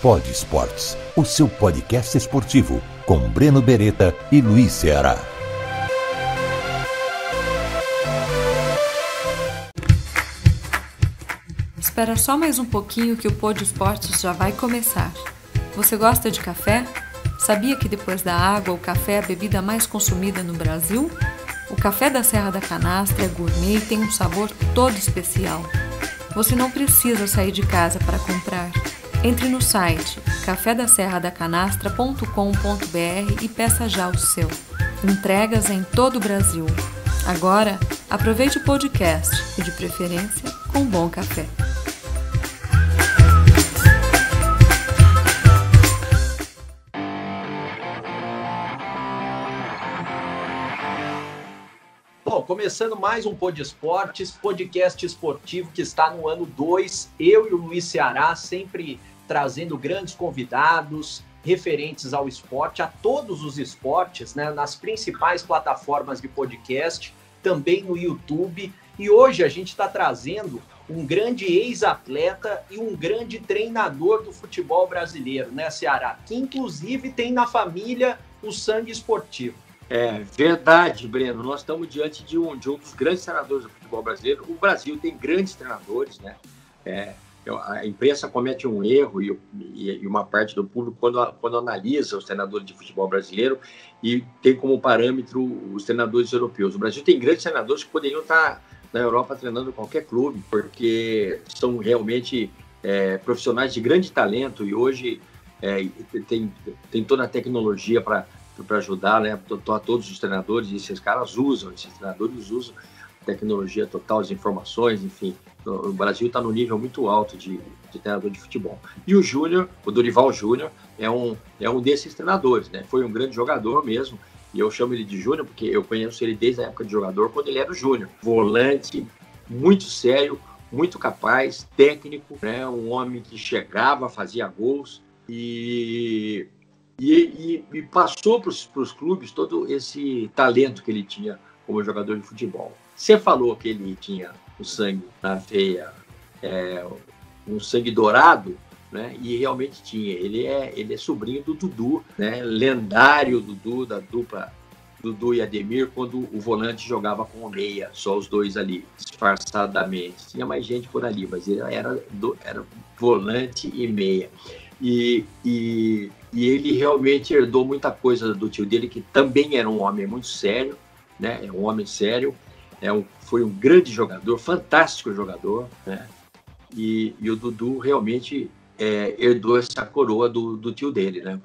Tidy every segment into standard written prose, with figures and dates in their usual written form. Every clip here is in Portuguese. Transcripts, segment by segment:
Pod Esportes, o seu podcast esportivo, com Breno Beretta e Luiz Ceará. Espera só mais um pouquinho que o Pod Esportes já vai começar. Você gosta de café? Sabia que depois da água, o café é a bebida mais consumida no Brasil? O café da Serra da Canastra é gourmet e tem um sabor todo especial. Você não precisa sair de casa para comprar. Entre no site cafedaserradacanastra.com.br e peça já o seu. Entregas em todo o Brasil. Agora, aproveite o podcast e, de preferência, com bom café. Bom, começando mais um Pod Esportes, podcast esportivo que está no ano 2. Eu e o Luiz Ceará sempre trazendo grandes convidados referentes ao esporte, a todos os esportes, né, nas principais plataformas de podcast, também no YouTube. E hoje a gente está trazendo um grande ex-atleta e um grande treinador do futebol brasileiro, né, Ceará? Que inclusive tem na família o sangue esportivo. É verdade, Breno. Nós estamos diante de um dos grandes treinadores do futebol brasileiro. O Brasil tem grandes treinadores, né? A imprensa comete um erro e uma parte do público quando analisa os treinadores de futebol brasileiro e tem como parâmetro os treinadores europeus. O Brasil tem grandes treinadores que poderiam estar na Europa treinando qualquer clube, porque são realmente profissionais de grande talento e hoje tem toda a tecnologia para ajudar, né, a todos os treinadores. E esses treinadores usam tecnologia total, as informações, enfim. O Brasil está no nível muito alto de treinador de futebol. E o Júnior, o Dorival Júnior, é um desses treinadores, né? Foi um grande jogador mesmo, e eu chamo ele de Júnior porque eu conheço ele desde a época de jogador, quando ele era o Júnior. Volante, muito sério, muito capaz, técnico, né? Um homem que chegava, fazia gols e passou para os clubes todo esse talento que ele tinha como jogador de futebol. Você falou que ele tinha o sangue na veia, um sangue dourado, né? E realmente tinha. Ele é sobrinho do Dudu, né? Lendário Dudu, da dupla Dudu e Ademir, quando o volante jogava com o meia, só os dois ali, disfarçadamente. Tinha mais gente por ali, mas ele era volante e meia. E ele realmente herdou muita coisa do tio dele, que também era um homem muito sério, né? É um homem sério, foi um grande jogador, fantástico jogador, né? E o Dudu realmente herdou essa coroa do tio dele, né?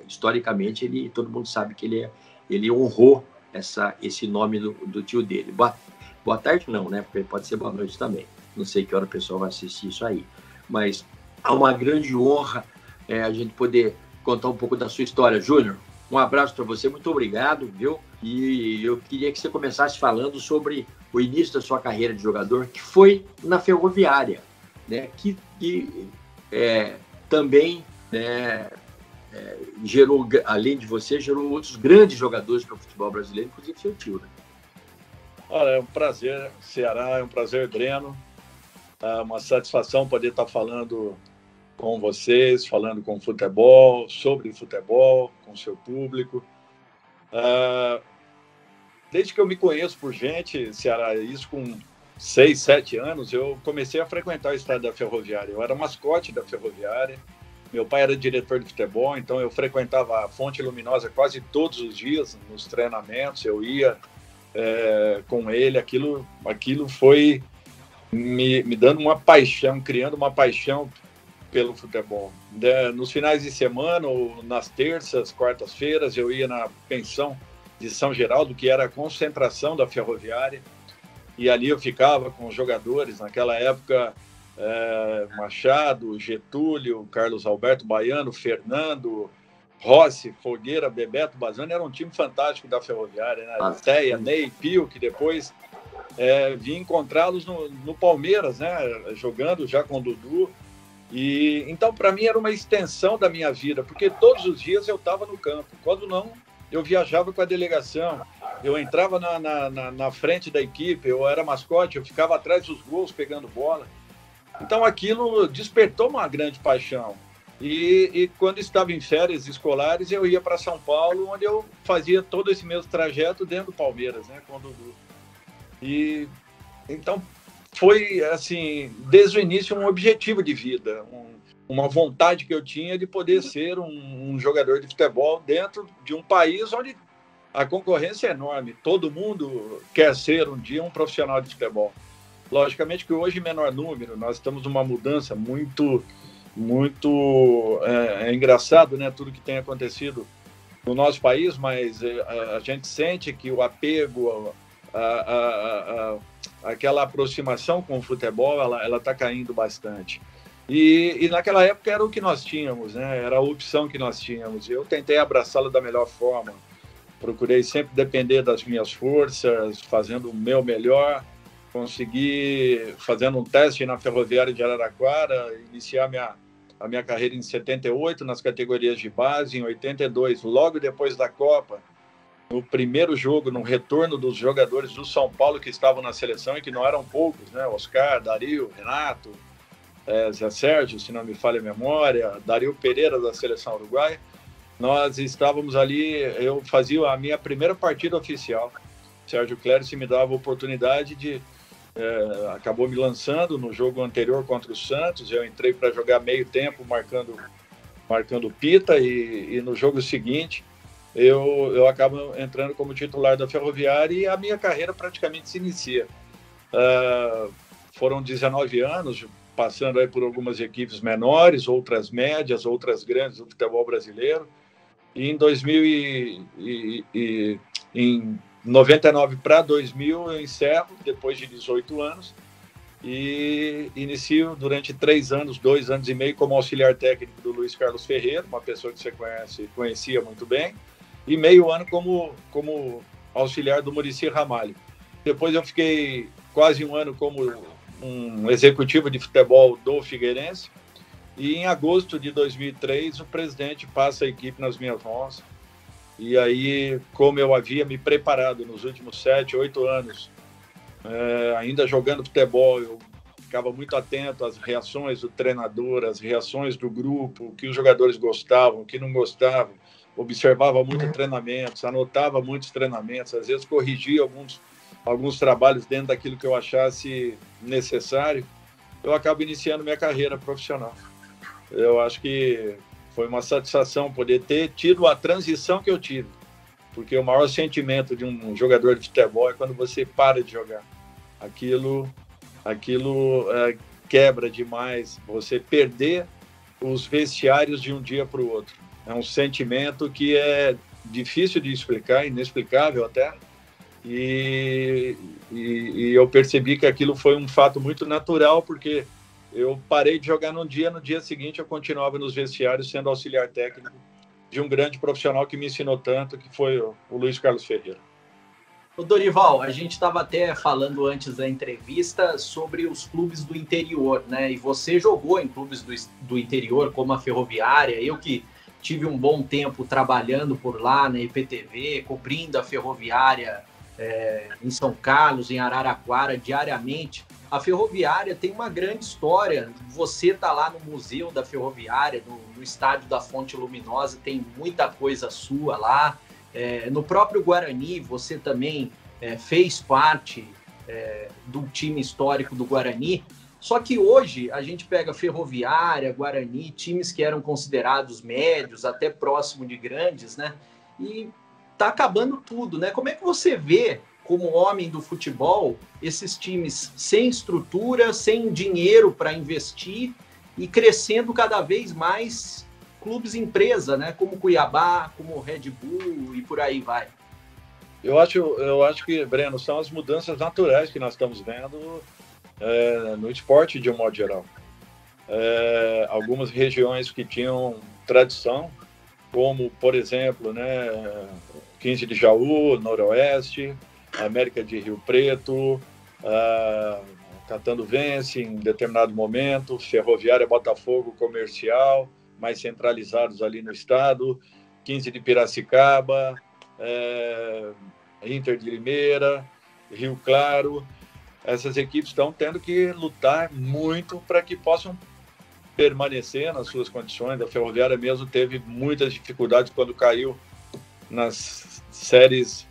Historicamente, todo mundo sabe que ele honrou esse nome do tio dele. Boa tarde não, né? Porque pode ser boa noite também. Não sei que hora o pessoal vai assistir isso aí. Mas é uma grande honra a gente poder contar um pouco da sua história. Júnior, um abraço para você, muito obrigado, viu? E eu queria que você começasse falando sobre o início da sua carreira de jogador, que foi na Ferroviária, né? Que também gerou, além de você, gerou outros grandes jogadores para o futebol brasileiro, inclusive seu tio, né? Olha, é um prazer, Ceará, é um prazer, Breno. É uma satisfação poder estar falando com vocês, falando com futebol, sobre futebol, com seu público. Desde que eu me conheço por gente, Ceará, isso com 6, 7 anos, eu comecei a frequentar o estádio da Ferroviária. Eu era mascote da Ferroviária, meu pai era diretor de futebol, então eu frequentava a Fonte Luminosa quase todos os dias nos treinamentos, eu ia com ele, aquilo foi me dando uma paixão, criando uma paixão pelo futebol. Nos finais de semana, ou nas terças, quartas-feiras, eu ia na pensão de São Geraldo, que era a concentração da Ferroviária, e ali eu ficava com os jogadores, naquela época, Machado, Getúlio, Carlos Alberto Baiano, Fernando, Rossi, Fogueira, Bebeto, Bazzani, era um time fantástico da Ferroviária, né? Teia, Ney, Pio, que depois vim encontrá-los no Palmeiras, né? Jogando já com o Dudu. E então, para mim, era uma extensão da minha vida, porque todos os dias eu estava no campo. Quando não, eu viajava com a delegação, eu entrava na frente da equipe, eu era mascote, eu ficava atrás dos gols pegando bola. Então, aquilo despertou uma grande paixão. E quando estava em férias escolares, eu ia para São Paulo, onde eu fazia todo esse mesmo trajeto dentro do Palmeiras, né, com o Dudu. E então foi, assim, desde o início um objetivo de vida, uma vontade que eu tinha de poder ser um jogador de futebol dentro de um país onde a concorrência é enorme. Todo mundo quer ser um dia um profissional de futebol. Logicamente que hoje, em menor número, nós estamos numa mudança muito engraçado, né? Tudo que tem acontecido no nosso país, mas a gente sente que o apego, aquela aproximação com o futebol, ela está caindo bastante. E naquela época era o que nós tínhamos, né? Era a opção que nós tínhamos. Eu tentei abraçá-la da melhor forma. Procurei sempre depender das minhas forças, fazendo o meu melhor. Consegui, fazendo um teste na Ferroviária de Araraquara, iniciar a minha carreira em 78, nas categorias de base, em 82, logo depois da Copa, no primeiro jogo, no retorno dos jogadores do São Paulo que estavam na seleção, e que não eram poucos, né? Oscar, Dario, Renato, Zé Sérgio, se não me falha a memória, Dario Pereira, da seleção uruguaia. Nós estávamos ali, eu fazia a minha primeira partida oficial. Sérgio Clérici me dava a oportunidade de... acabou me lançando no jogo anterior contra o Santos. Eu entrei para jogar meio tempo, marcando pita, e no jogo seguinte eu acabo entrando como titular da Ferroviária e a minha carreira praticamente se inicia. Foram 19 anos, passando aí por algumas equipes menores, outras médias, outras grandes do futebol brasileiro. E em 99 para 2000 eu encerro, depois de 18 anos, e inicio durante 3 anos, 2 anos e meio, como auxiliar técnico do Luiz Carlos Ferreira, uma pessoa que você conhecia muito bem, e meio ano como auxiliar do Muricy Ramalho. Depois eu fiquei quase um ano como um executivo de futebol do Figueirense, e em agosto de 2003 o presidente passa a equipe nas minhas mãos. E aí, como eu havia me preparado nos últimos 7, 8 anos, ainda jogando futebol, eu ficava muito atento às reações do treinador, às reações do grupo, o que os jogadores gostavam, o que não gostavam, observava muito treinamentos, anotava muitos treinamentos, às vezes corrigia alguns trabalhos dentro daquilo que eu achasse necessário. Eu acabo iniciando minha carreira profissional. Eu acho que foi uma satisfação poder ter tido a transição que eu tive, porque o maior sentimento de um jogador de futebol é quando você para de jogar. Aquilo quebra demais, você perder os vestiários de um dia para o outro. É um sentimento que é difícil de explicar, inexplicável até, e eu percebi que aquilo foi um fato muito natural, porque eu parei de jogar no dia seguinte eu continuava nos vestiários sendo auxiliar técnico de um grande profissional que me ensinou tanto, que foi o Luiz Carlos Ferreira. Ô Dorival, a gente estava até falando antes da entrevista sobre os clubes do interior, né? E você jogou em clubes do interior, como a Ferroviária. Eu que tive um bom tempo trabalhando por lá na IPTV, cobrindo a Ferroviária em São Carlos, em Araraquara, diariamente. A Ferroviária tem uma grande história. Você está lá no Museu da Ferroviária, no estádio da Fonte Luminosa, tem muita coisa sua lá. No próprio Guarani, você também fez parte do time histórico do Guarani. Só que hoje a gente pega Ferroviária, Guarani, times que eram considerados médios, até próximo de grandes, né? E tá acabando tudo, né? Como é que você vê, como homem do futebol, esses times sem estrutura, sem dinheiro para investir e crescendo cada vez mais clubes empresa, né? Como Cuiabá, como Red Bull e por aí vai? Eu acho que, Breno, são as mudanças naturais que nós estamos vendo no esporte de um modo geral. Algumas regiões que tinham tradição, como, por exemplo, né, 15 de Jaú, Noroeste, América de Rio Preto, Catanduvense em determinado momento, Ferroviária, Botafogo, Comercial, mais centralizados ali no estado, 15 de Piracicaba, Inter de Limeira, Rio Claro. Essas equipes estão tendo que lutar muito para que possam permanecer nas suas condições. A Ferroviária mesmo teve muitas dificuldades quando caiu nas séries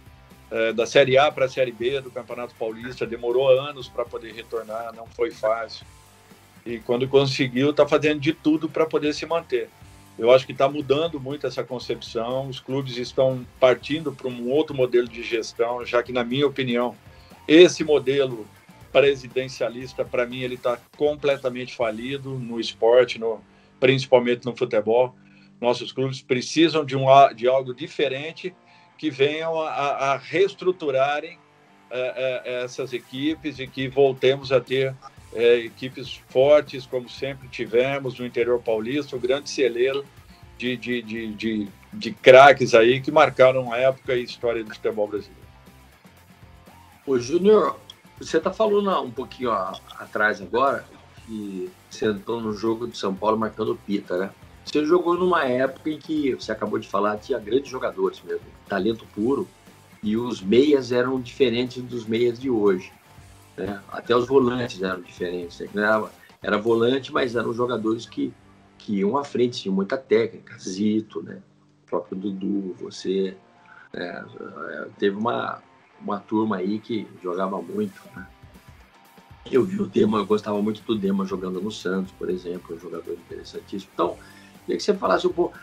da Série A para a Série B do Campeonato Paulista. Demorou anos para poder retornar, não foi fácil. E quando conseguiu, está fazendo de tudo para poder se manter. Eu acho que está mudando muito essa concepção. Os clubes estão partindo para um outro modelo de gestão, já que, na minha opinião, esse modelo presidencialista, para mim, ele está completamente falido no esporte, principalmente no futebol. Nossos clubes precisam de algo diferente que venham a reestruturarem essas equipes e que voltemos a ter equipes fortes, como sempre tivemos no interior paulista, um grande celeiro de craques aí que marcaram a época e a história do futebol brasileiro. Ô, Júnior, você está falando um pouquinho atrás agora que você entrou no jogo de São Paulo marcando pita, né? Você jogou numa época em que, você acabou de falar, tinha grandes jogadores mesmo, talento puro, e os meias eram diferentes dos meias de hoje, né? Até os volantes eram diferentes. Era volante, mas eram jogadores que iam à frente, tinham muita técnica. Zito, né? O próprio Dudu, você... teve uma turma aí que jogava muito, né? Eu vi o Dema, eu gostava muito do Dema jogando no Santos, por exemplo, um jogador interessantíssimo. Então, queria que você falasse um pouco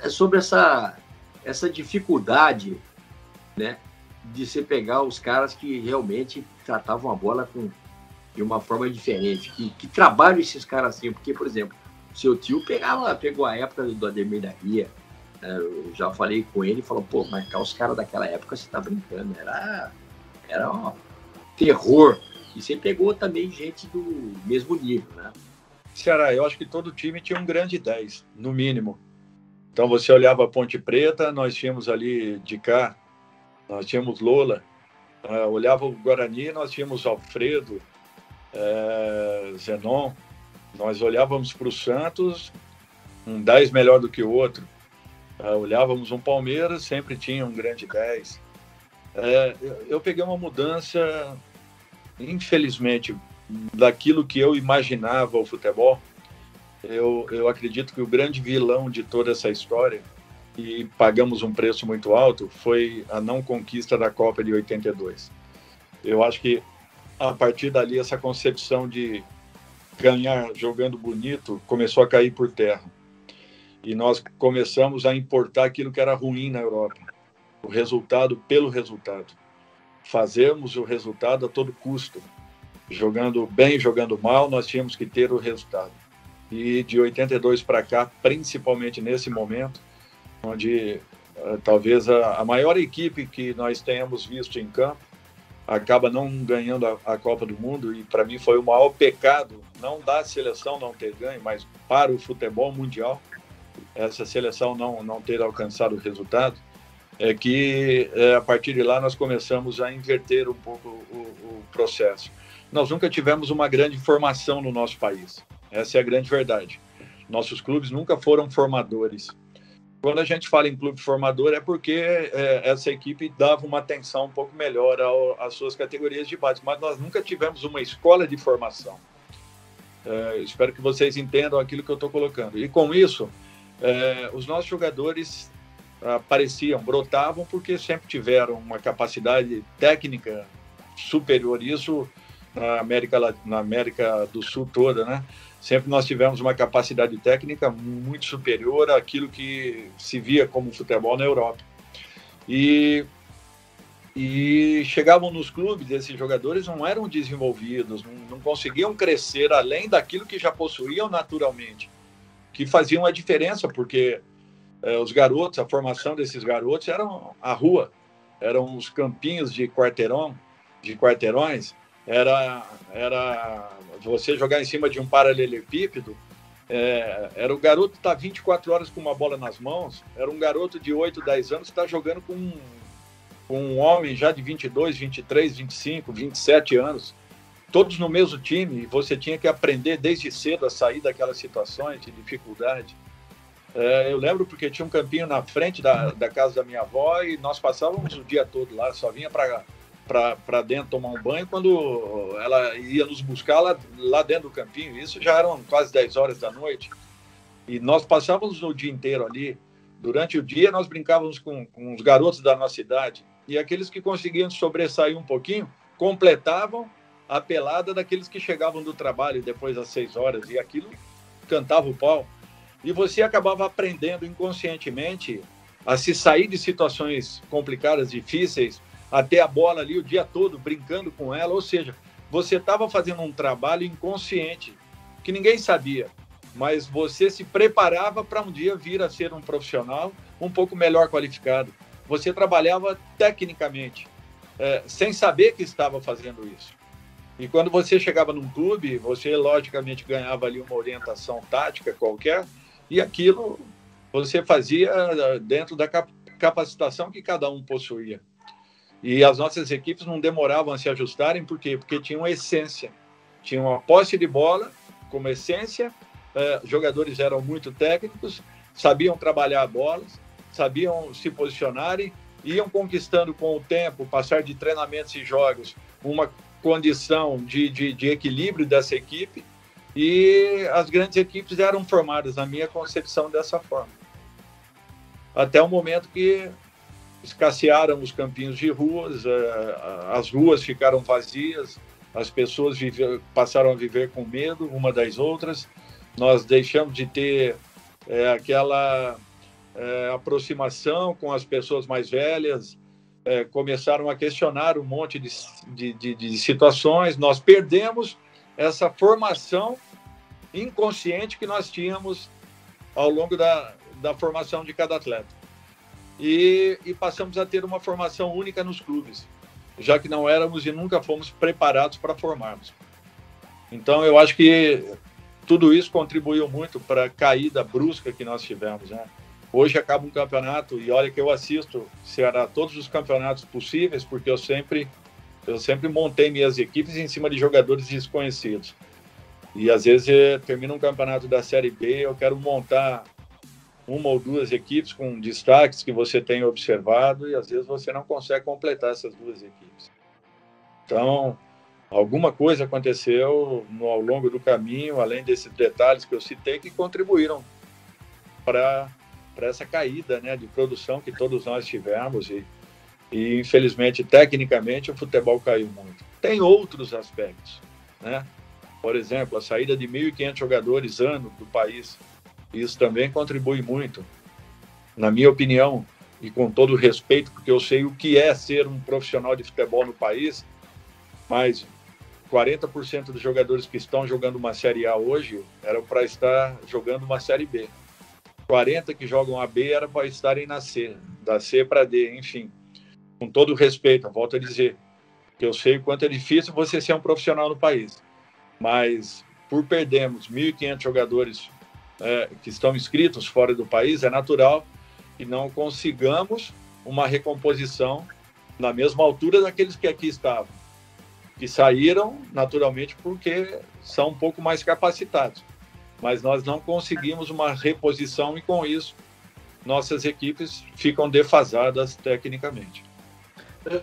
sobre essa dificuldade, né, de você pegar os caras que realmente tratavam a bola de uma forma diferente. Que trabalho esses caras assim? Porque, por exemplo, o seu tio pegou a época do Ademir da Guia. Eu já falei com ele e falou, pô, marcar os caras daquela época você tá brincando. Era um terror. E você pegou também gente do mesmo nível, né? Ceará, eu acho que todo time tinha um grande 10, no mínimo. Então você olhava a Ponte Preta, nós tínhamos ali de cá, nós tínhamos Lola. Olhava o Guarani, nós tínhamos Alfredo, Zenon. Nós olhávamos para o Santos, um 10 melhor do que o outro. Olhávamos um Palmeiras, sempre tinha um grande 10. Eu peguei uma mudança, infelizmente, daquilo que eu imaginava o futebol. Eu acredito que o grande vilão de toda essa história, e pagamos um preço muito alto, foi a não conquista da Copa de 82. Eu acho que, a partir dali, essa concepção de ganhar jogando bonito começou a cair por terra. E nós começamos a importar aquilo que era ruim na Europa. O resultado pelo resultado. Fazemos o resultado a todo custo. Jogando bem, jogando mal, nós tínhamos que ter o resultado. E de 82 para cá, principalmente nesse momento, onde talvez a maior equipe que nós tenhamos visto em campo acaba não ganhando a Copa do Mundo, e para mim foi o maior pecado, não da seleção não ter ganho, mas para o futebol mundial, essa seleção não ter alcançado o resultado, é que a partir de lá nós começamos a inverter um pouco o processo. Nós nunca tivemos uma grande formação no nosso país, essa é a grande verdade. Nossos clubes nunca foram formadores. Quando a gente fala em clube formador, é porque essa equipe dava uma atenção um pouco melhor às suas categorias de base, mas nós nunca tivemos uma escola de formação. Espero que vocês entendam aquilo que eu estou colocando. E com isso, os nossos jogadores brotavam porque sempre tiveram uma capacidade técnica superior. Isso na América do Sul toda, né? Sempre nós tivemos uma capacidade técnica muito superior àquilo que se via como futebol na Europa. E chegavam nos clubes, esses jogadores não eram desenvolvidos, não conseguiam crescer além daquilo que já possuíam naturalmente, que faziam a diferença, porque os garotos, a formação desses garotos eram a rua, eram os campinhos de quarteirões, era você jogar em cima de um paralelepípedo, era o garoto que está 24 horas com uma bola nas mãos, era um garoto de 8, 10 anos que está jogando com um homem já de 22, 23, 25, 27 anos, todos no mesmo time, e você tinha que aprender desde cedo a sair daquelas situações de dificuldade. Eu lembro porque tinha um campinho na frente da casa da minha avó e nós passávamos o dia todo lá, só vinha para para dentro tomar um banho, quando ela ia nos buscar lá dentro do campinho. Isso já eram quase 10 horas da noite. E nós passávamos o dia inteiro ali. Durante o dia, nós brincávamos com os garotos da nossa idade. E aqueles que conseguiam sobressair um pouquinho, completavam a pelada daqueles que chegavam do trabalho depois das 6 horas. E aquilo cantava o pau. E você acabava aprendendo inconscientemente a se sair de situações complicadas, difíceis, até a bola ali o dia todo, brincando com ela. Ou seja, você estava fazendo um trabalho inconsciente, que ninguém sabia, mas você se preparava para um dia vir a ser um profissional um pouco melhor qualificado. Você trabalhava tecnicamente, sem saber que estava fazendo isso. E quando você chegava num clube, você logicamente ganhava ali uma orientação tática qualquer, e aquilo você fazia dentro da capacitação que cada um possuía. E as nossas equipes não demoravam a se ajustarem, por quê? Porque tinham essência. Tinham uma posse de bola como essência, jogadores eram muito técnicos, sabiam trabalhar bolas, sabiam se posicionarem, iam conquistando com o tempo, passar de treinamentos e jogos, uma condição de equilíbrio dessa equipe, e as grandes equipes eram formadas, na minha concepção, dessa forma. Até o momento que escassearam os campinhos de ruas, as ruas ficaram vazias, as pessoas passaram a viver com medo uma das outras, nós deixamos de ter aquela aproximação com as pessoas mais velhas, começaram a questionar um monte de situações, nós perdemos essa formação inconsciente que nós tínhamos ao longo da formação de cada atleta. E passamos a ter uma formação única nos clubes, já que não éramos e nunca fomos preparados para formarmos. Então, eu acho que tudo isso contribuiu muito para a caída brusca que nós tivemos, né? Hoje acaba um campeonato, e olha que eu assisto Ceará todos os campeonatos possíveis, porque eu sempre montei minhas equipes em cima de jogadores desconhecidos. E às vezes termina um campeonato da Série B, eu quero montar uma ou duas equipes com destaques que você tem observado, e às vezes você não consegue completar essas duas equipes. Então, alguma coisa aconteceu ao longo do caminho, além desses detalhes que eu citei, que contribuíram para essa caída, né, de produção que todos nós tivemos, e infelizmente, tecnicamente, o futebol caiu muito. Tem outros aspectos, né? Por exemplo, a saída de 1.500 jogadores ano do país, isso também contribui muito, na minha opinião, e com todo respeito, porque eu sei o que é ser um profissional de futebol no país, mas 40% dos jogadores que estão jogando uma Série A hoje eram para estar jogando uma Série B. 40 que jogam a B era para estarem na C, da C para D, enfim. Com todo respeito, eu volto a dizer que eu sei o quanto é difícil você ser um profissional no país, mas por perdermos 1.500 jogadores que estão inscritos fora do país, é natural que não consigamos uma recomposição na mesma altura daqueles que aqui estavam, que saíram naturalmente porque são um pouco mais capacitados, mas nós não conseguimos uma reposição, e com isso nossas equipes ficam defasadas tecnicamente.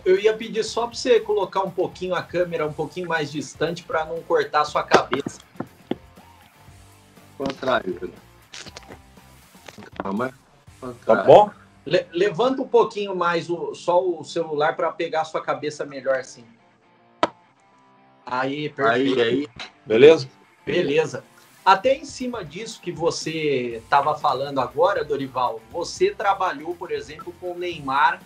Eu ia pedir só para você colocar um pouquinho a câmera um pouquinho mais distante para não cortar a sua cabeça. Contrário. Calma. Tá bom? Levanta um pouquinho mais só o celular para pegar a sua cabeça melhor assim. Aí, perfeito. Aí. Beleza? Beleza. Até em cima disso que você estava falando agora, Dorival, você trabalhou, por exemplo, com o Neymar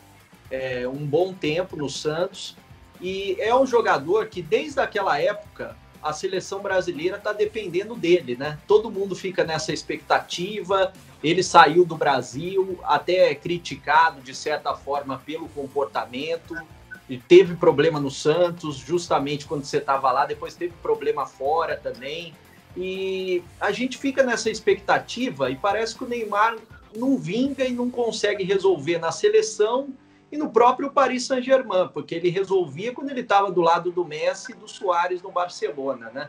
um bom tempo no Santos, e é um jogador que desde aquela época a seleção brasileira está dependendo dele, né? Todo mundo fica nessa expectativa. Ele saiu do Brasil, até criticado de certa forma pelo comportamento, e teve problema no Santos justamente quando você estava lá, depois teve problema fora também, e a gente fica nessa expectativa e parece que o Neymar não vinga e não consegue resolver na seleção e no próprio Paris Saint-Germain, porque ele resolvia quando ele estava do lado do Messi e do Suárez no Barcelona, né?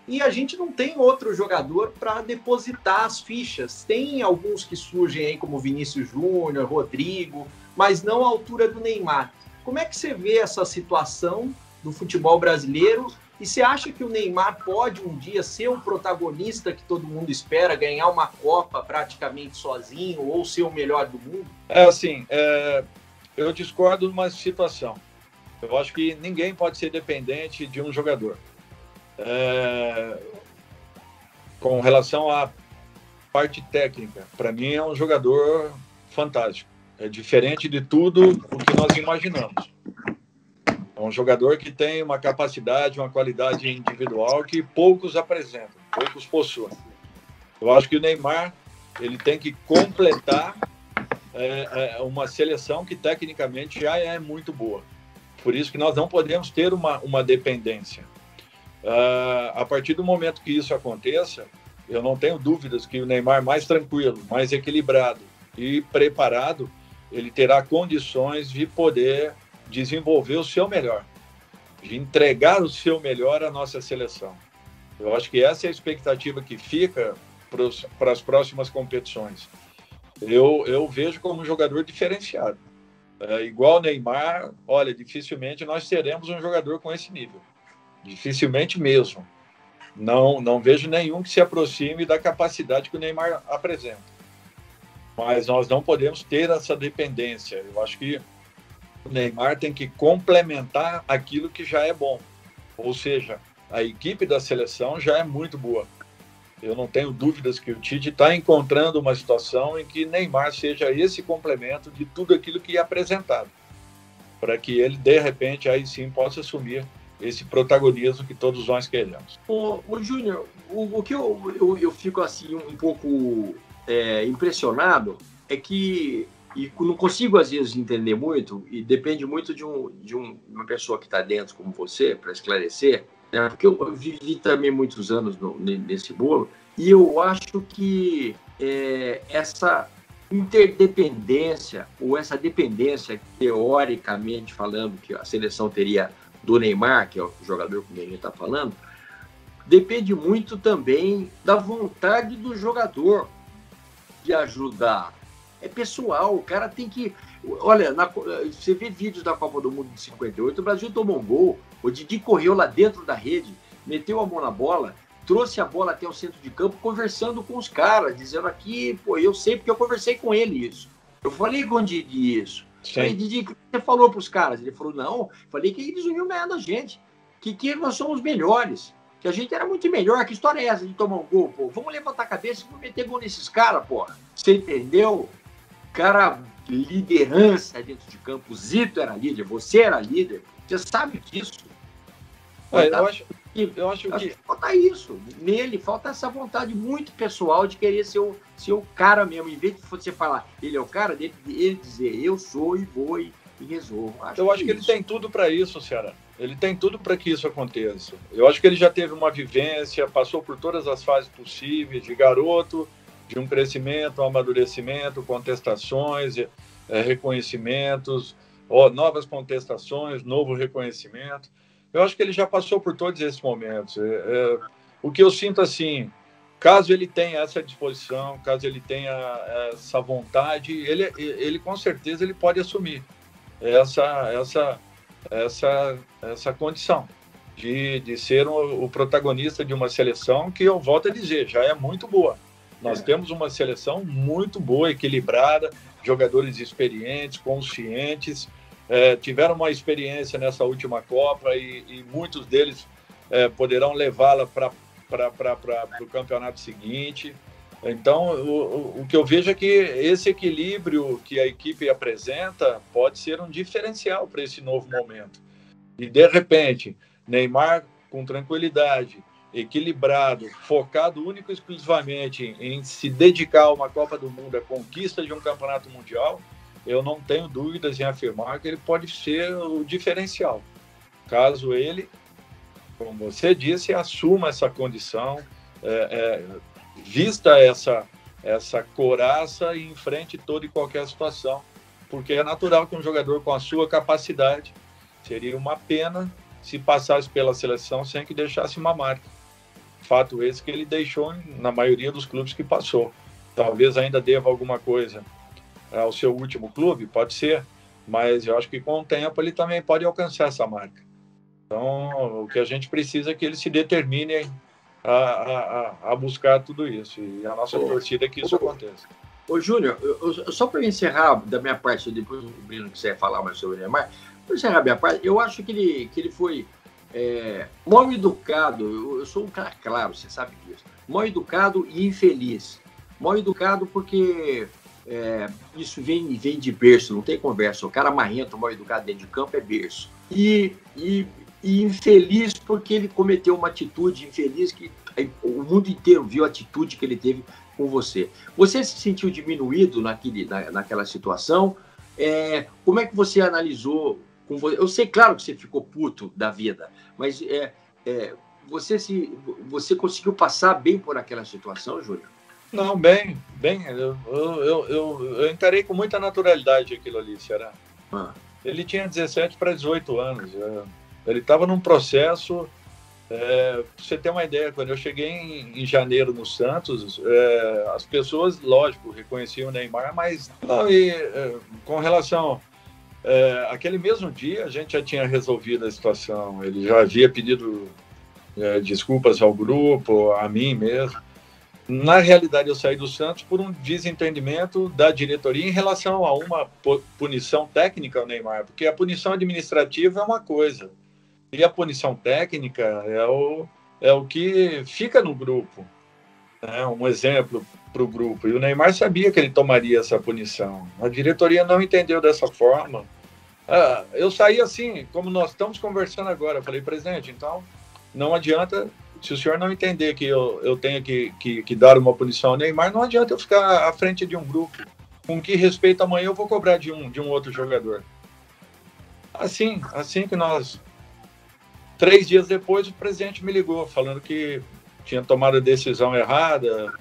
E a gente não tem outro jogador para depositar as fichas. Tem alguns que surgem aí, como Vinícius Júnior, Rodrigo, mas não à altura do Neymar. Como é que você vê essa situação do futebol brasileiro? E você acha que o Neymar pode um dia ser o protagonista que todo mundo espera, ganhar uma Copa praticamente sozinho ou ser o melhor do mundo? Eu discordo de uma situação. Eu acho que ninguém pode ser dependente de um jogador. Com relação à parte técnica, para mim é um jogador fantástico. É diferente de tudo o que nós imaginamos. É um jogador que tem uma capacidade, uma qualidade individual que poucos apresentam, poucos possuem. Eu acho que o Neymar ele tem que completar uma seleção que tecnicamente já é muito boa. Por isso que nós não podemos ter uma dependência. A partir do momento que isso aconteça, eu não tenho dúvidas que o Neymar mais tranquilo, mais equilibrado e preparado, ele terá condições de poder desenvolver o seu melhor, de entregar o seu melhor à nossa seleção. Eu acho que essa é a expectativa que fica para as próximas competições. Eu vejo como um jogador diferenciado. Igual o Neymar, olha, dificilmente nós teremos um jogador com esse nível. Dificilmente mesmo. Não vejo nenhum que se aproxime da capacidade que o Neymar apresenta. Mas nós não podemos ter essa dependência. Eu acho que o Neymar tem que complementar aquilo que já é bom. Ou seja, a equipe da seleção já é muito boa. Eu não tenho dúvidas que o Tite está encontrando uma situação em que Neymar seja esse complemento de tudo aquilo que é apresentado, para que ele, de repente, aí sim possa assumir esse protagonismo que todos nós queremos. Ô Júnior, o que eu fico assim um pouco impressionado é que, e não consigo às vezes entender muito, e depende muito de uma pessoa que está dentro como você, para esclarecer, né? Porque eu vivi também muitos anos nesse bolo, e eu acho que essa interdependência, ou essa dependência, teoricamente falando, que a seleção teria do Neymar, que é o jogador que a gente está falando, depende muito também da vontade do jogador de ajudar. É pessoal, o cara tem que... Olha, você vê vídeos da Copa do Mundo de 58, o Brasil tomou um gol, o Didi correu lá dentro da rede, meteu a mão na bola, trouxe a bola até o centro de campo, conversando com os caras, dizendo aqui, pô, eu sei porque eu conversei com ele isso. Eu falei com o Didi isso. Aí, Didi, o que você falou para os caras? Ele falou, não, falei que eles não iam ganhar da gente, que nós somos melhores, que a gente era muito melhor, que história é essa de tomar um gol, pô? Vamos levantar a cabeça e vamos meter gol nesses caras, pô. Você entendeu? Cara, liderança dentro de campo, o Zito era líder, você era líder, você sabe disso. Eu acho que falta isso nele, falta essa vontade muito pessoal de querer ser o cara mesmo, em vez de você falar, ele é o cara, ele dizer, eu sou e vou e resolvo. Eu acho que ele tem tudo para isso, Ceará. Ele tem tudo para que isso aconteça. Eu acho que ele já teve uma vivência, passou por todas as fases possíveis, de garoto, de um crescimento, um amadurecimento, contestações, reconhecimentos, novas contestações, novo reconhecimento. Eu acho que ele já passou por todos esses momentos. O que eu sinto assim, caso ele tenha essa disposição, caso ele tenha essa vontade, ele com certeza ele pode assumir essa condição de ser o protagonista de uma seleção que, eu volto a dizer, já é muito boa. Nós temos uma seleção muito boa, equilibrada, jogadores experientes, conscientes, tiveram uma experiência nessa última Copa e muitos deles poderão levá-la para o campeonato seguinte. Então, o que eu vejo é que esse equilíbrio que a equipe apresenta pode ser um diferencial para esse novo momento. E, de repente, Neymar com tranquilidade, equilibrado, focado único e exclusivamente em se dedicar a uma Copa do Mundo, a conquista de um campeonato mundial, eu não tenho dúvidas em afirmar que ele pode ser o diferencial. Caso ele, como você disse, assuma essa condição, vista essa couraça e enfrente toda e qualquer situação, porque é natural que um jogador com a sua capacidade, seria uma pena se passasse pela seleção sem que deixasse uma marca. Fato esse que ele deixou na maioria dos clubes que passou. Talvez ainda deva alguma coisa ao seu último clube, pode ser, mas eu acho que com o tempo ele também pode alcançar essa marca. Então, o que a gente precisa é que ele se determine a buscar tudo isso, e a nossa torcida é que isso aconteça. Ô, Júnior, só para encerrar da minha parte, depois o Breno quiser falar mais sobre o Neymar, para encerrar a minha parte, eu acho que ele foi mal educado. Eu sou um cara claro, você sabe disso. Mal educado e infeliz. Mal educado porque isso vem de berço, não tem conversa. O cara marrento, mal educado dentro de campo é berço. E infeliz porque ele cometeu uma atitude infeliz que o mundo inteiro viu a atitude que ele teve com você. Você se sentiu diminuído naquela situação? Como é que você analisou? Eu sei, claro, que você ficou puto da vida, mas você conseguiu passar bem por aquela situação, Júnior? Não, bem. Eu encarei com muita naturalidade aquilo ali, Ceará. Ele tinha 17 para 18 anos. Ele estava num processo... Pra você ter uma ideia, quando eu cheguei em janeiro no Santos, as pessoas, lógico, reconheciam o Neymar, mas com relação aquele mesmo dia, a gente já tinha resolvido a situação. Ele já havia pedido desculpas ao grupo, a mim mesmo. Na realidade, eu saí do Santos por um desentendimento da diretoria em relação a uma punição técnica ao Neymar, porque a punição administrativa é uma coisa, e a punição técnica é o que fica no grupo, né? Um exemplo para o grupo. E o Neymar sabia que ele tomaria essa punição. A diretoria não entendeu dessa forma. Eu saí assim, como nós estamos conversando agora. Eu falei, presidente, então não adianta, se o senhor não entender que eu tenho que dar uma punição ao Neymar, não adianta eu ficar à frente de um grupo. Com que respeito amanhã eu vou cobrar de um outro jogador. Assim que nós... 3 dias depois, o presidente me ligou, falando que tinha tomado a decisão errada,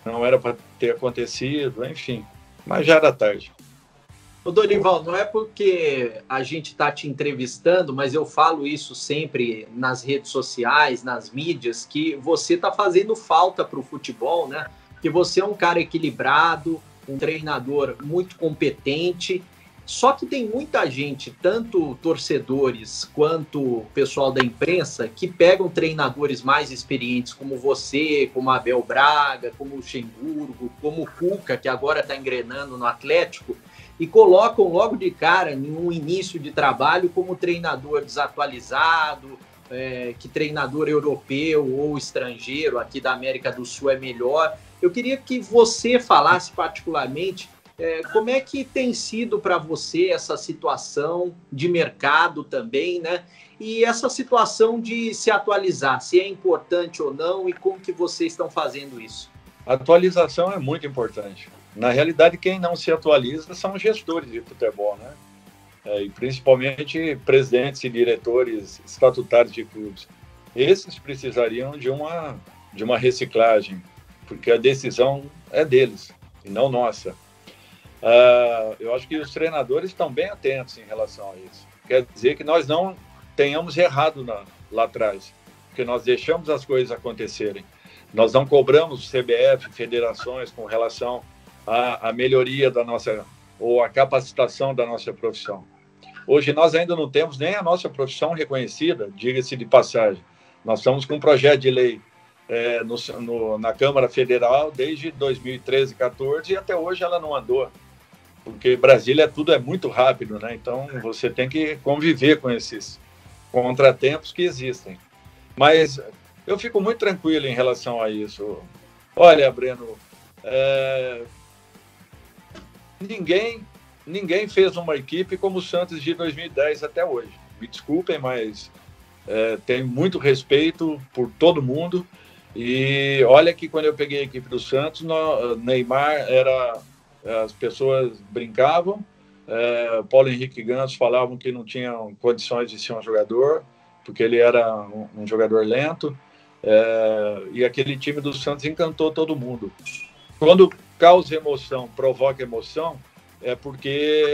não era para ter acontecido, enfim. Mas já era tarde. Ô, Dorival, não é porque a gente está te entrevistando, mas eu falo isso sempre nas redes sociais, nas mídias, que você está fazendo falta para o futebol, né? Que você é um cara equilibrado, um treinador muito competente. Só que tem muita gente, tanto torcedores quanto pessoal da imprensa, que pegam treinadores mais experientes como você, como Abel Braga, como o Luxemburgo, como o Cuca, que agora está engrenando no Atlético, e colocam logo de cara, em um início de trabalho, como treinador desatualizado, que treinador europeu ou estrangeiro aqui da América do Sul é melhor. Eu queria que você falasse particularmente como é que tem sido para você essa situação de mercado também, né? E essa situação de se atualizar, se é importante ou não, e como que vocês estão fazendo isso? A atualização é muito importante. Na realidade, quem não se atualiza são os gestores de futebol, né? E principalmente presidentes e diretores estatutários de clubes. Esses precisariam de uma reciclagem, porque a decisão é deles e não nossa. Eu acho que os treinadores estão bem atentos em relação a isso. Quer dizer que nós não tenhamos errado lá atrás, porque nós deixamos as coisas acontecerem. Nós não cobramos CBF, federações com relação à melhoria da nossa, ou à capacitação da nossa profissão. Hoje nós ainda não temos nem a nossa profissão reconhecida, diga-se de passagem. Nós estamos com um projeto de lei na Câmara Federal desde 2013, 2014, e até hoje ela não andou. Porque Brasília tudo é muito rápido, né? Então você tem que conviver com esses contratempos que existem. Mas eu fico muito tranquilo em relação a isso. Olha, Breno, ninguém fez uma equipe como o Santos de 2010 até hoje. Me desculpem, mas tenho muito respeito por todo mundo. E olha que quando eu peguei a equipe do Santos, Neymar as pessoas brincavam, Paulo Henrique Ganso falavam que não tinham condições de ser um jogador, porque ele era um jogador lento, e aquele time do Santos encantou todo mundo. Quando causa emoção, provoca emoção, é porque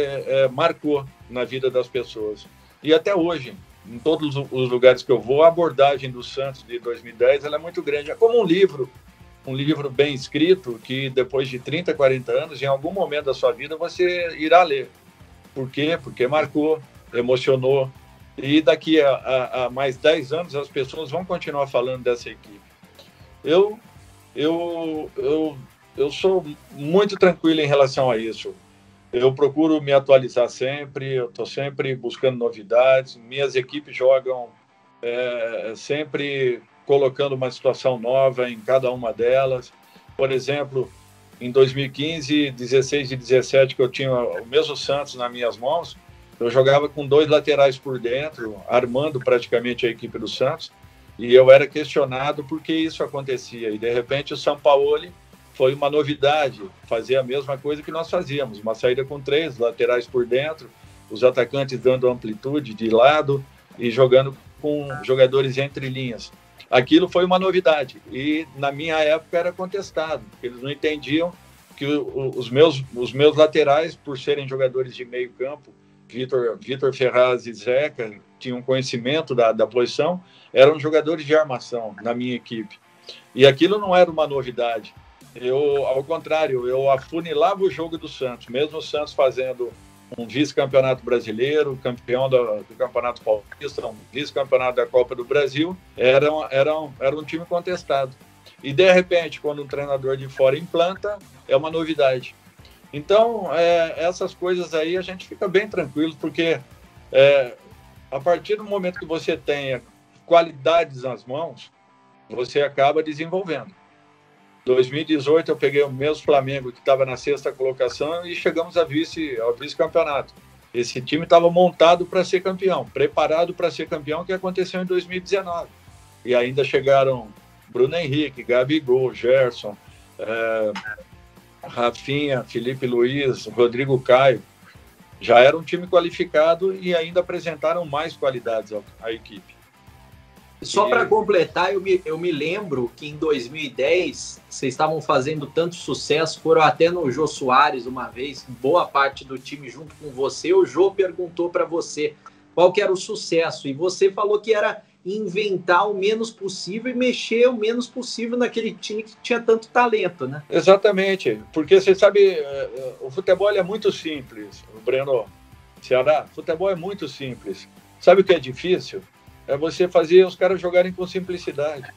marcou na vida das pessoas. E até hoje, em todos os lugares que eu vou, a abordagem do Santos de 2010 ela é muito grande. É como um livro bem escrito, que depois de 30, 40 anos, em algum momento da sua vida, você irá ler. Por quê? Porque marcou, emocionou. E daqui a mais 10 anos as pessoas vão continuar falando dessa equipe. Eu sou muito tranquilo em relação a isso. Eu procuro me atualizar sempre, eu estou sempre buscando novidades. Minhas equipes jogam sempre colocando uma situação nova em cada uma delas. Por exemplo, em 2015, 16 e 17, que eu tinha o mesmo Santos nas minhas mãos, eu jogava com 2 laterais por dentro, armando praticamente a equipe do Santos, e eu era questionado por que isso acontecia. E, de repente, o Sampaoli foi uma novidade, fazer a mesma coisa que nós fazíamos, uma saída com 3 laterais por dentro, os atacantes dando amplitude de lado e jogando com jogadores entre linhas. Aquilo foi uma novidade e, na minha época, era contestado. Eles não entendiam que os meus laterais, por serem jogadores de meio campo, Vitor Ferraz e Zeca, tinham conhecimento da posição, eram jogadores de armação na minha equipe. E aquilo não era uma novidade. Ao contrário, eu afunilava o jogo do Santos, mesmo o Santos fazendo um vice-campeonato brasileiro, campeão do Campeonato Paulista, um vice-campeonato da Copa do Brasil, era um time contestado. E, de repente, quando um treinador de fora implanta, é uma novidade. Então, essas coisas aí a gente fica bem tranquilo, porque a partir do momento que você tenha qualidades nas mãos, você acaba desenvolvendo. Em 2018, eu peguei o mesmo Flamengo, que estava na 6ª colocação, e chegamos ao vice-campeonato. Esse time estava montado para ser campeão, preparado para ser campeão, que aconteceu em 2019. E ainda chegaram Bruno Henrique, Gabigol, Gerson, Rafinha, Felipe Luiz, Rodrigo Caio. Já era um time qualificado e ainda apresentaram mais qualidades à equipe. Só para completar, eu me lembro que em 2010 vocês estavam fazendo tanto sucesso, foram até no Jô Soares uma vez, boa parte do time junto com você. O Jô perguntou para você qual que era o sucesso e você falou que era inventar o menos possível e mexer o menos possível naquele time que tinha tanto talento, né? Exatamente, porque você sabe, o futebol é muito simples, Breno, Ceará, futebol é muito simples. Sabe o que é difícil? É você fazer os caras jogarem com simplicidade.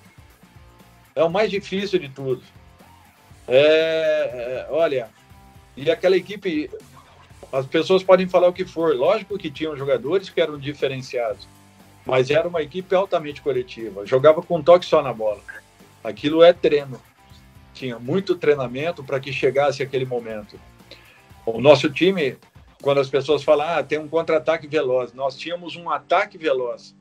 É o mais difícil de tudo. Olha, e aquela equipe, as pessoas podem falar o que for. Lógico que tinham jogadores que eram diferenciados, mas era uma equipe altamente coletiva. Jogava com um toque só na bola. Aquilo é treino. Tinha muito treinamento para que chegasse aquele momento. O nosso time, quando as pessoas falam, tem um contra-ataque veloz, nós tínhamos um ataque veloz.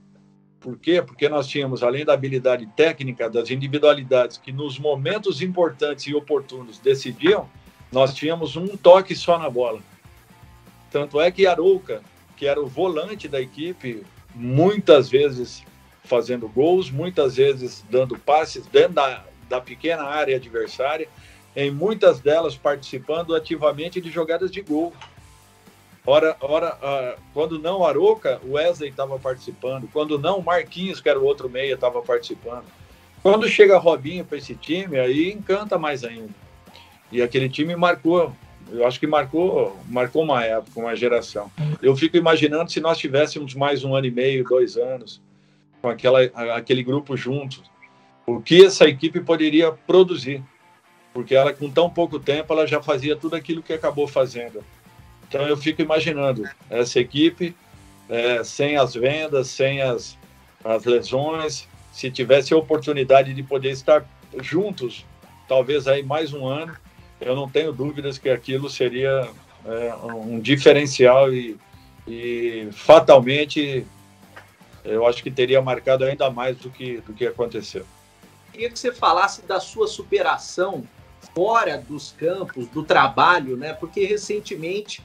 Por quê? Porque nós tínhamos, além da habilidade técnica, das individualidades que nos momentos importantes e oportunos decidiam, nós tínhamos um toque só na bola. Tanto é que Arouca, que era o volante da equipe, muitas vezes fazendo gols, muitas vezes dando passes dentro da pequena área adversária, em muitas delas participando ativamente de jogadas de gol. Quando não Arouca, o Wesley estava participando. Quando não, Marquinhos, que era o outro meia, estava participando. Quando chega Robinho para esse time, aí encanta mais ainda. E aquele time marcou, eu acho que marcou uma época, uma geração. Eu fico imaginando se nós tivéssemos mais 1 ano e meio, 2 anos, com aquele grupo juntos, o que essa equipe poderia produzir. Porque ela, com tão pouco tempo, ela já fazia tudo aquilo que acabou fazendo. Então eu fico imaginando essa equipe sem as vendas, sem as lesões, se tivesse a oportunidade de poder estar juntos, talvez aí mais 1 ano, eu não tenho dúvidas que aquilo seria um diferencial e fatalmente eu acho que teria marcado ainda mais do que aconteceu. Queria que você falasse da sua superação fora dos campos, do trabalho, né? Porque recentemente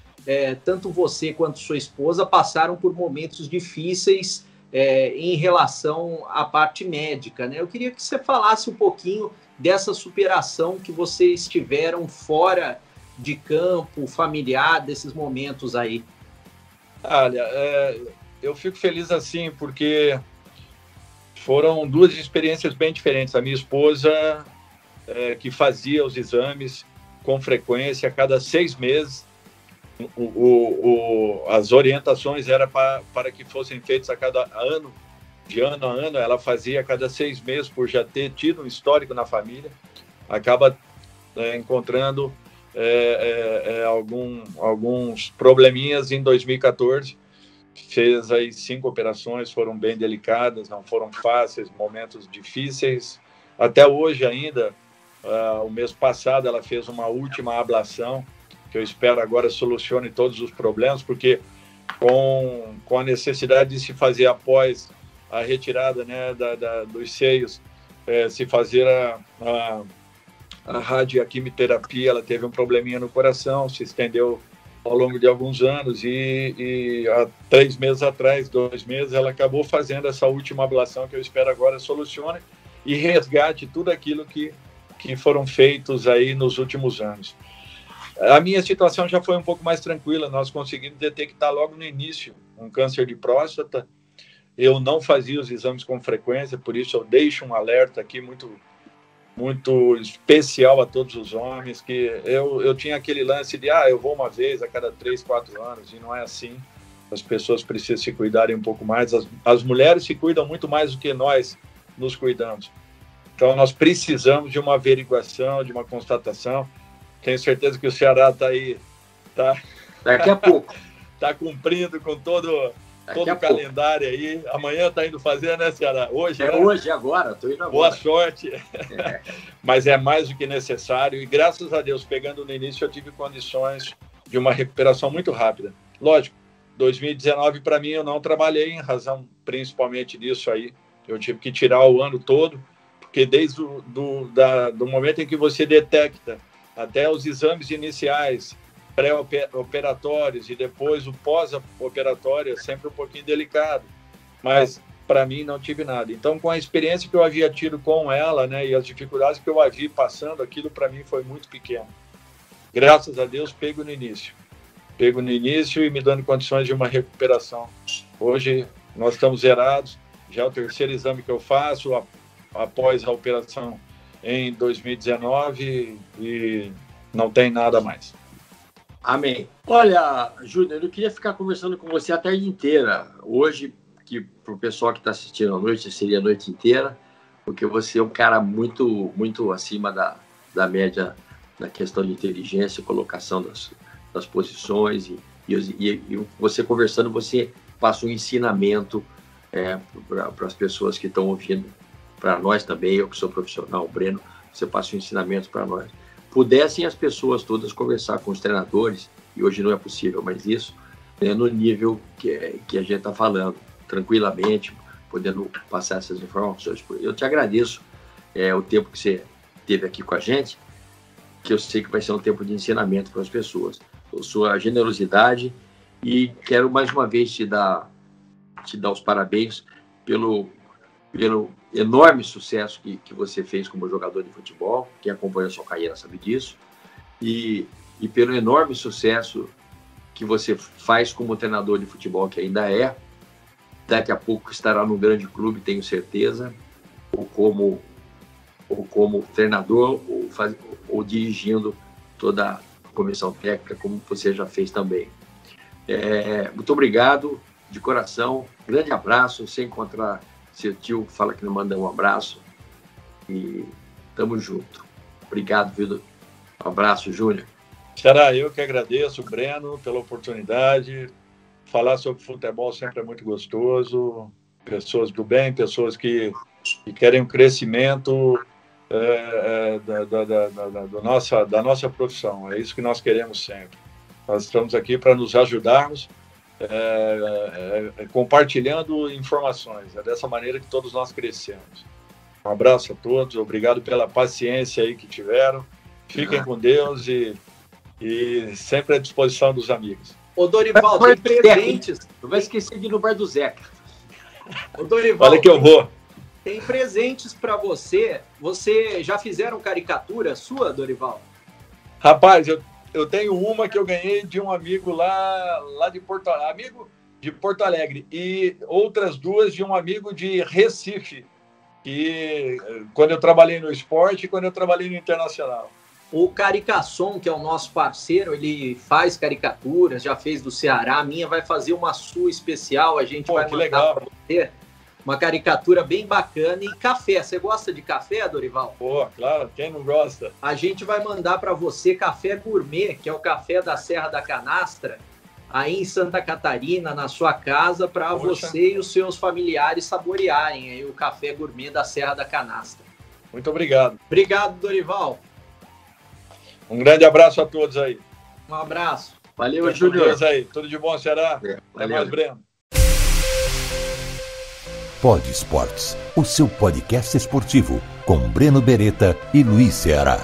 tanto você quanto sua esposa passaram por momentos difíceis em relação à parte médica, né? Eu queria que você falasse um pouquinho dessa superação que vocês tiveram fora de campo, familiar, desses momentos aí. Olha, eu fico feliz assim, porque foram 2 experiências bem diferentes. A minha esposa, que fazia os exames com frequência, a cada 6 meses, as orientações eram para que fossem feitas a cada ano, de ano a ano. Ela fazia a cada 6 meses, por já ter tido um histórico na família. Acaba encontrando alguns probleminhas em 2014. Fez aí 5 operações, foram bem delicadas, não foram fáceis, momentos difíceis. Até hoje ainda, o mês passado, ela fez uma última ablação, que eu espero agora solucione todos os problemas, porque com a necessidade de se fazer após a retirada, né, dos seios, se fazer a radioquimioterapia, ela teve um probleminha no coração, se estendeu ao longo de alguns anos e há 3 meses atrás, 2 meses, ela acabou fazendo essa última ablação, que eu espero agora solucione e resgate tudo aquilo que foram feitos aí nos últimos anos. A minha situação já foi um pouco mais tranquila, nós conseguimos detectar logo no início um câncer de próstata. Eu não fazia os exames com frequência, por isso eu deixo um alerta aqui muito especial a todos os homens, que eu tinha aquele lance de, eu vou uma vez a cada 3, 4 anos, e não é assim. As pessoas precisam se cuidarem um pouco mais, as mulheres se cuidam muito mais do que nós nos cuidamos. Então, nós precisamos de uma averiguação, de uma constatação. Tenho certeza que o Ceará está aí, daqui a pouco. Está cumprindo com todo o calendário aí. Amanhã está indo fazer, né, Ceará? Hoje, né? Hoje, agora. Estou indo agora. Boa sorte. Mas é mais do que necessário. E graças a Deus, pegando no início, eu tive condições de uma recuperação muito rápida. Lógico, 2019 para mim eu não trabalhei em razão principalmente disso aí. Eu tive que tirar o ano todo, porque desde do momento em que você detecta até os exames iniciais, pré-operatórios e depois o pós-operatório, é sempre um pouquinho delicado. Mas, para mim, não tive nada. Então, com a experiência que eu havia tido com ela, né, e as dificuldades que eu havia passando, aquilo para mim foi muito pequeno. Graças a Deus, pego no início e me dando condições de uma recuperação. Hoje, nós estamos zerados. Já é o 3º exame que eu faço após a operação em 2019 e não tem nada mais. Amém. Olha, Júnior, eu queria ficar conversando com você a tarde inteira. Hoje, que para o pessoal que está assistindo à noite, seria a noite inteira, porque você é um cara muito, muito acima da média na questão de inteligência, colocação das posições e você conversando, você passa um ensinamento para as pessoas que estão ouvindo, para nós também, eu que sou profissional, o Breno, você passa um ensinamento para nós. Pudessem as pessoas todas conversar com os treinadores, e hoje não é possível, mas isso no nível que a gente está falando, tranquilamente, podendo passar essas informações. Eu te agradeço o tempo que você teve aqui com a gente, que eu sei que vai ser um tempo de ensinamento para as pessoas. A sua generosidade, e quero mais uma vez te dar os parabéns pelo enorme sucesso que você fez como jogador de futebol. Quem acompanha a sua carreira sabe disso, e pelo enorme sucesso que você faz como treinador de futebol, que ainda daqui a pouco estará num grande clube, tenho certeza, ou como treinador, ou dirigindo toda a comissão técnica, como você já fez também. Muito obrigado, de coração, grande abraço. Se encontrar seu tio, fala que me manda um abraço e tamo junto. Obrigado, viu? Um abraço, Júnior. Ceará, eu que agradeço, Breno, pela oportunidade. Falar sobre futebol sempre é muito gostoso. Pessoas do bem, pessoas que querem um crescimento da nossa profissão. É isso que nós queremos sempre. Nós estamos aqui para nos ajudarmos, compartilhando informações. É dessa maneira que todos nós crescemos. Um abraço a todos, obrigado pela paciência aí que tiveram. Fiquem com Deus e sempre à disposição dos amigos. Ô, Dorival, tem presentes. Não vai esquecer de ir no bar do Zeca. Ô, Dorival, olha que eu vou. Tem presentes para você. Você já fizeram caricatura sua, Dorival? Rapaz, eu tenho uma que eu ganhei de um amigo lá de Porto Alegre, e outras 2 de um amigo de Recife, que quando eu trabalhei no esporte e quando eu trabalhei no Internacional. O Caricação, que é o nosso parceiro, ele faz caricaturas, já fez do Ceará. A minha vai fazer uma sua especial, a gente vai mandar para você uma caricatura bem bacana. E café, você gosta de café, Dorival? Pô, claro, quem não gosta? A gente vai mandar para você café gourmet, que é o café da Serra da Canastra, aí em Santa Catarina, na sua casa, para você e os seus familiares saborearem aí o café gourmet da Serra da Canastra. Muito obrigado. Obrigado, Dorival. Um grande abraço a todos aí. Um abraço. Valeu, Júnior. Tudo de bom, Ceará. Até mais, Breno. Pod Esportes, o seu podcast esportivo, com Breno Beretta e Luiz Ceará.